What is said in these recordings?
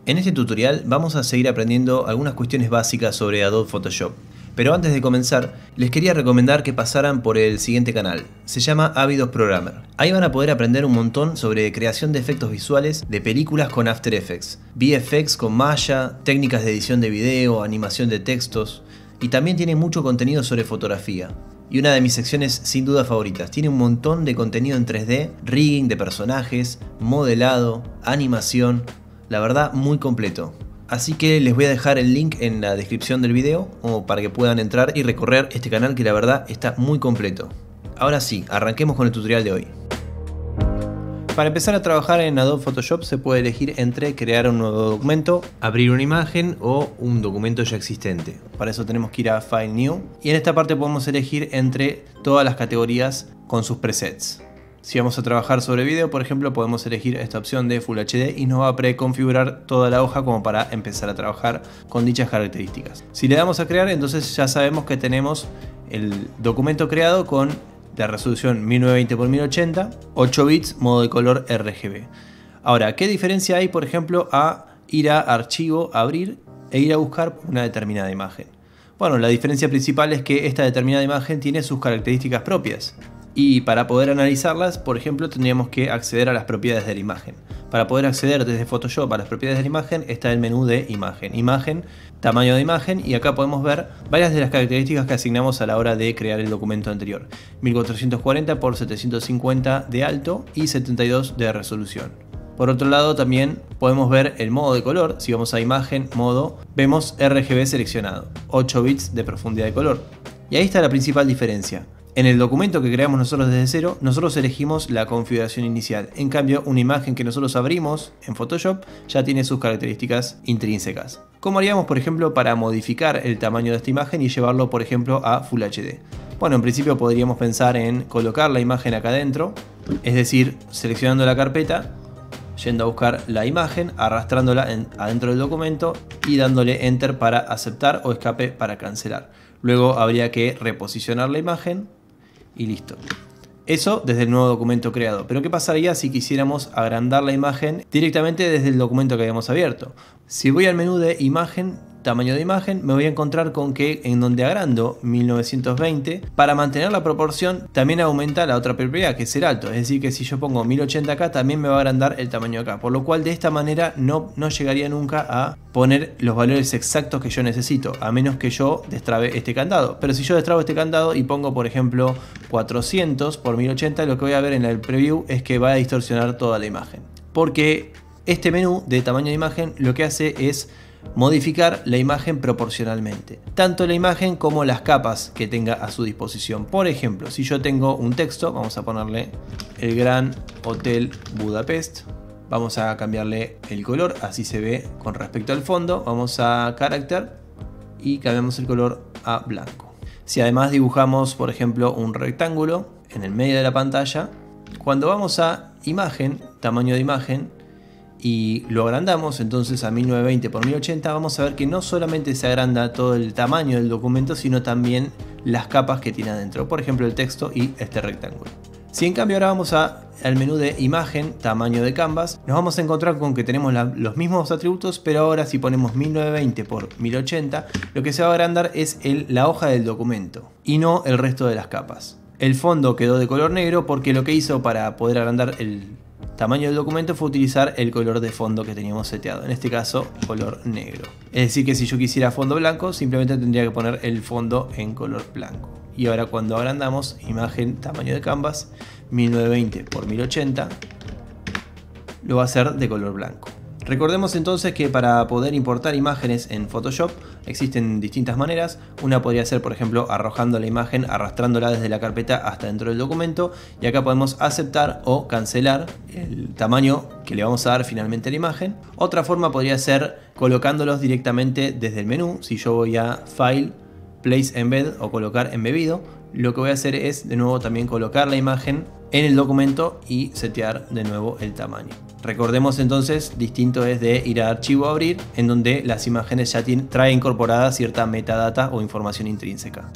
En este tutorial vamos a seguir aprendiendo algunas cuestiones básicas sobre Adobe Photoshop. Pero antes de comenzar, les quería recomendar que pasaran por el siguiente canal. Se llama Ávidos Programmer. Ahí van a poder aprender un montón sobre creación de efectos visuales de películas con After Effects, VFX con Maya, técnicas de edición de video, animación de textos, y también tiene mucho contenido sobre fotografía. Y una de mis secciones sin duda favoritas, tiene un montón de contenido en 3D, rigging de personajes, modelado, animación, la verdad muy completo. Así que les voy a dejar el link en la descripción del video como para que puedan entrar y recorrer este canal que la verdad está muy completo. Ahora sí, arranquemos con el tutorial de hoy. Para empezar a trabajar en Adobe Photoshop se puede elegir entre crear un nuevo documento, abrir una imagen o un documento ya existente. Para eso tenemos que ir a File New y en esta parte podemos elegir entre todas las categorías con sus presets. Si vamos a trabajar sobre video, por ejemplo, podemos elegir esta opción de Full HD y nos va a preconfigurar toda la hoja como para empezar a trabajar con dichas características. Si le damos a crear, entonces ya sabemos que tenemos el documento creado con la resolución 1920x1080, 8 bits, modo de color RGB. Ahora, ¿qué diferencia hay, por ejemplo, a ir a archivo, abrir e ir a buscar una determinada imagen? Bueno, la diferencia principal es que esta determinada imagen tiene sus características propias. Y para poder analizarlas, por ejemplo, tendríamos que acceder a las propiedades de la imagen. Para poder acceder desde Photoshop a las propiedades de la imagen está el menú de imagen, imagen, tamaño de imagen, y acá podemos ver varias de las características que asignamos a la hora de crear el documento anterior. 1440 x 750 de alto y 72 de resolución. Por otro lado también podemos ver el modo de color. Si vamos a imagen, modo, vemos RGB seleccionado, 8 bits de profundidad de color. Y ahí está la principal diferencia. En el documento que creamos nosotros desde cero, nosotros elegimos la configuración inicial. En cambio, una imagen que nosotros abrimos en Photoshop ya tiene sus características intrínsecas. ¿Cómo haríamos, por ejemplo, para modificar el tamaño de esta imagen y llevarlo, por ejemplo, a Full HD? Bueno, en principio podríamos pensar en colocar la imagen acá adentro, es decir, seleccionando la carpeta, yendo a buscar la imagen, arrastrándola adentro del documento y dándole Enter para aceptar o escape para cancelar. Luego habría que reposicionar la imagen y listo. Eso desde el nuevo documento creado. Pero ¿qué pasaría si quisiéramos agrandar la imagen directamente desde el documento que habíamos abierto? Si voy al menú de imagen, tamaño de imagen, me voy a encontrar con que en donde agrando 1920, para mantener la proporción también aumenta la otra propiedad, que es el alto. Es decir, que si yo pongo 1080 acá, también me va a agrandar el tamaño acá. Por lo cual de esta manera no llegaría nunca a poner los valores exactos que yo necesito, a menos que yo destrabe este candado. Pero si yo destrabo este candado y pongo, por ejemplo, 400 por 1080, lo que voy a ver en el preview es que va a distorsionar toda la imagen. Porque este menú de tamaño de imagen lo que hace es modificar la imagen proporcionalmente, tanto la imagen como las capas que tenga a su disposición. Por ejemplo, si yo tengo un texto, vamos a ponerle el Gran Hotel Budapest, vamos a cambiarle el color, así se ve con respecto al fondo. Vamos a Character y cambiamos el color a blanco. Si además dibujamos, por ejemplo, un rectángulo en el medio de la pantalla, cuando vamos a imagen, tamaño de imagen, y lo agrandamos entonces a 1920 x 1080, vamos a ver que no solamente se agranda todo el tamaño del documento, sino también las capas que tiene adentro, por ejemplo el texto y este rectángulo. Si en cambio ahora vamos al menú de imagen, tamaño de canvas, nos vamos a encontrar con que tenemos los mismos atributos, pero ahora si ponemos 1920 x 1080, lo que se va a agrandar es la hoja del documento y no el resto de las capas. El fondo quedó de color negro porque lo que hizo para poder agrandar el tamaño del documento fue utilizar el color de fondo que teníamos seteado, en este caso color negro. Es decir que si yo quisiera fondo blanco, simplemente tendría que poner el fondo en color blanco. Y ahora cuando agrandamos, imagen, tamaño de canvas, 1920 x 1080, lo va a hacer de color blanco. Recordemos entonces que para poder importar imágenes en Photoshop existen distintas maneras. Una podría ser, por ejemplo, arrojando la imagen, arrastrándola desde la carpeta hasta dentro del documento, y acá podemos aceptar o cancelar el tamaño que le vamos a dar finalmente a la imagen. Otra forma podría ser colocándolos directamente desde el menú. Si yo voy a File, Place Embed o colocar embebido, lo que voy a hacer es de nuevo también colocar la imagen en el documento y setear de nuevo el tamaño. Recordemos entonces, distinto es de ir a archivo, abrir, en donde las imágenes ya trae incorporada cierta metadata o información intrínseca.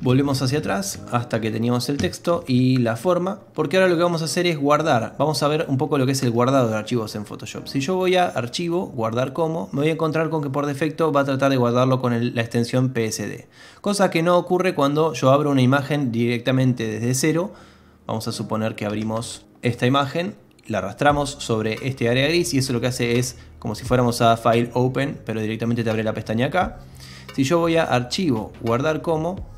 Volvemos hacia atrás hasta que teníamos el texto y la forma, porque ahora lo que vamos a hacer es guardar. Vamos a ver un poco lo que es el guardado de archivos en Photoshop. Si yo voy a archivo, guardar como, me voy a encontrar con que por defecto va a tratar de guardarlo con la extensión PSD. Cosa que no ocurre cuando yo abro una imagen directamente desde cero. Vamos a suponer que abrimos esta imagen, la arrastramos sobre este área gris y eso lo que hace es como si fuéramos a File Open, pero directamente te abre la pestaña acá. Si yo voy a archivo, guardar como,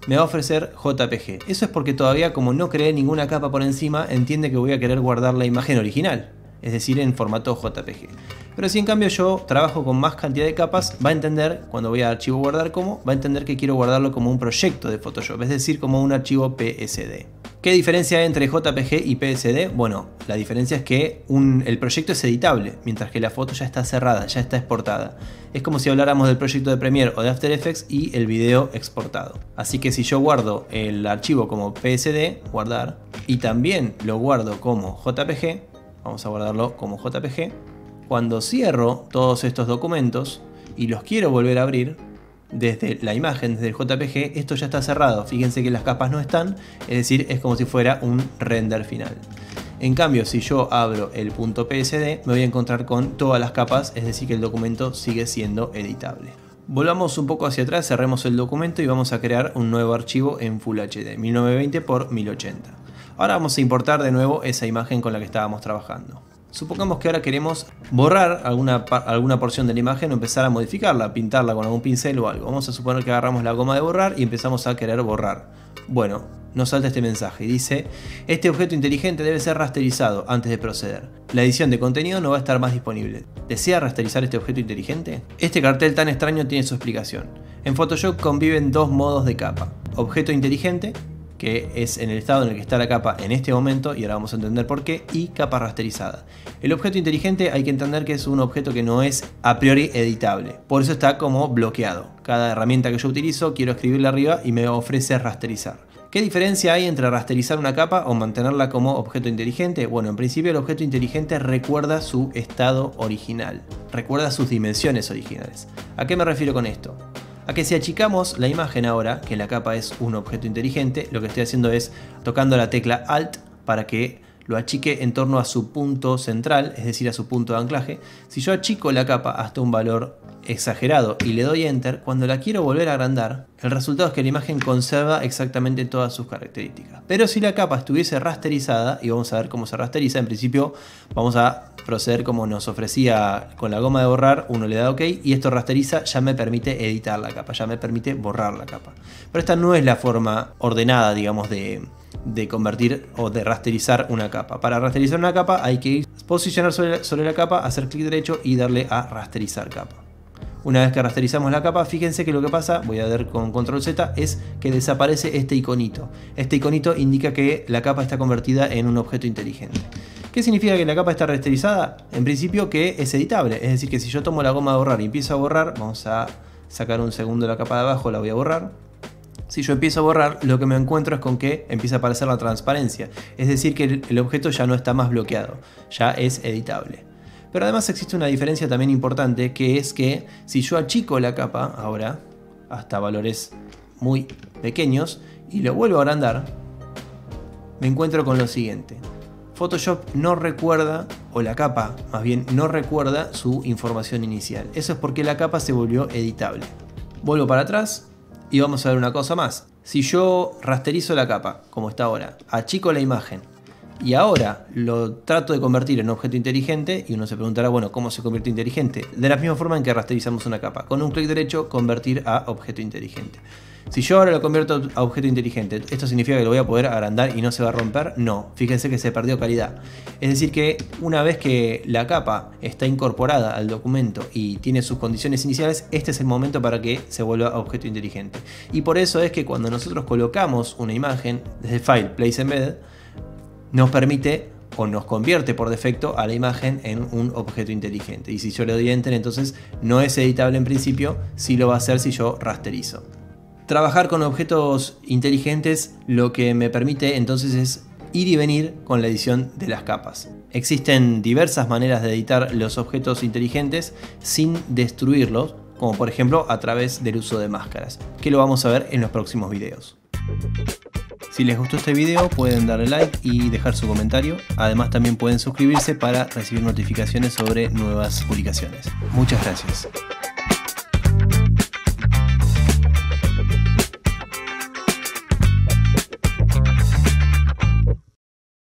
me va a ofrecer JPG. Eso es porque todavía, como no creé ninguna capa por encima, entiende que voy a querer guardar la imagen original, es decir, en formato JPG. Pero si en cambio yo trabajo con más cantidad de capas, va a entender, cuando voy a archivo guardar como, va a entender que quiero guardarlo como un proyecto de Photoshop, es decir, como un archivo PSD. ¿Qué diferencia hay entre JPG y PSD? Bueno, la diferencia es que el proyecto es editable, mientras que la foto ya está cerrada, ya está exportada. Es como si habláramos del proyecto de Premiere o de After Effects y el video exportado. Así que si yo guardo el archivo como PSD, guardar, y también lo guardo como JPG, vamos a guardarlo como JPG, cuando cierro todos estos documentos y los quiero volver a abrir, desde la imagen, desde el JPG, esto ya está cerrado. Fíjense que las capas no están, es decir, es como si fuera un render final. En cambio, si yo abro el .psd, me voy a encontrar con todas las capas, es decir, que el documento sigue siendo editable. Volvamos un poco hacia atrás, cerremos el documento y vamos a crear un nuevo archivo en Full HD, 1920 x 1080. Ahora vamos a importar de nuevo esa imagen con la que estábamos trabajando. Supongamos que ahora queremos borrar alguna porción de la imagen o empezar a modificarla, pintarla con algún pincel o algo. Vamos a suponer que agarramos la goma de borrar y empezamos a querer borrar. Bueno, nos salta este mensaje y dice: este objeto inteligente debe ser rasterizado antes de proceder. La edición de contenido no va a estar más disponible. ¿Desea rasterizar este objeto inteligente? Este cartel tan extraño tiene su explicación. En Photoshop conviven dos modos de capa: objeto inteligente, que es en el estado en el que está la capa en este momento, y ahora vamos a entender por qué, y capa rasterizada. El objeto inteligente hay que entender que es un objeto que no es a priori editable, por eso está como bloqueado. Cada herramienta que yo utilizo quiero escribirle arriba y me ofrece rasterizar. ¿Qué diferencia hay entre rasterizar una capa o mantenerla como objeto inteligente? Bueno, en principio el objeto inteligente recuerda su estado original, recuerda sus dimensiones originales. ¿A qué me refiero con esto? A que si achicamos la imagen ahora, que la capa es un objeto inteligente, lo que estoy haciendo es tocando la tecla Alt para que lo achique en torno a su punto central, es decir, a su punto de anclaje. Si yo achico la capa hasta un valor exagerado y le doy Enter, cuando la quiero volver a agrandar, el resultado es que la imagen conserva exactamente todas sus características. Pero si la capa estuviese rasterizada, y vamos a ver cómo se rasteriza, en principio vamos a proceder como nos ofrecía con la goma de borrar, uno le da OK y esto rasteriza, ya me permite editar la capa, ya me permite borrar la capa. Pero esta no es la forma ordenada, digamos, de convertir o de rasterizar una capa. Para rasterizar una capa hay que posicionar sobre la capa, hacer clic derecho y darle a rasterizar capa. Una vez que rasterizamos la capa, fíjense que lo que pasa, voy a dar con control Z, es que desaparece este iconito. Este iconito indica que la capa está convertida en un objeto inteligente. ¿Qué significa que la capa está rasterizada? En principio que es editable, es decir que si yo tomo la goma de borrar y empiezo a borrar, vamos a sacar un segundo la capa de abajo, la voy a borrar. Si yo empiezo a borrar, lo que me encuentro es con que empieza a aparecer la transparencia, es decir que el objeto ya no está más bloqueado, ya es editable. Pero además existe una diferencia también importante, que es que si yo achico la capa ahora hasta valores muy pequeños y lo vuelvo a agrandar, me encuentro con lo siguiente. Photoshop no recuerda, o la capa más bien no recuerda su información inicial. Eso es porque la capa se volvió editable. Vuelvo para atrás y vamos a ver una cosa más. Si yo rasterizo la capa, como está ahora, achico la imagen y ahora lo trato de convertir en objeto inteligente, y uno se preguntará, bueno, ¿cómo se convierte en inteligente? De la misma forma en que rasterizamos una capa. Con un clic derecho, convertir a objeto inteligente. Si yo ahora lo convierto a objeto inteligente, ¿esto significa que lo voy a poder agrandar y no se va a romper? No, fíjense que se perdió calidad. Es decir que una vez que la capa está incorporada al documento y tiene sus condiciones iniciales, este es el momento para que se vuelva objeto inteligente. Y por eso es que cuando nosotros colocamos una imagen desde File, Place Embed, nos permite o nos convierte por defecto a la imagen en un objeto inteligente. Y si yo le doy Enter, entonces no es editable en principio, sí lo va a hacer si yo rasterizo. Trabajar con objetos inteligentes lo que me permite entonces es ir y venir con la edición de las capas. Existen diversas maneras de editar los objetos inteligentes sin destruirlos, como por ejemplo a través del uso de máscaras, que lo vamos a ver en los próximos videos. Si les gustó este video pueden darle like y dejar su comentario. Además también pueden suscribirse para recibir notificaciones sobre nuevas publicaciones. Muchas gracias.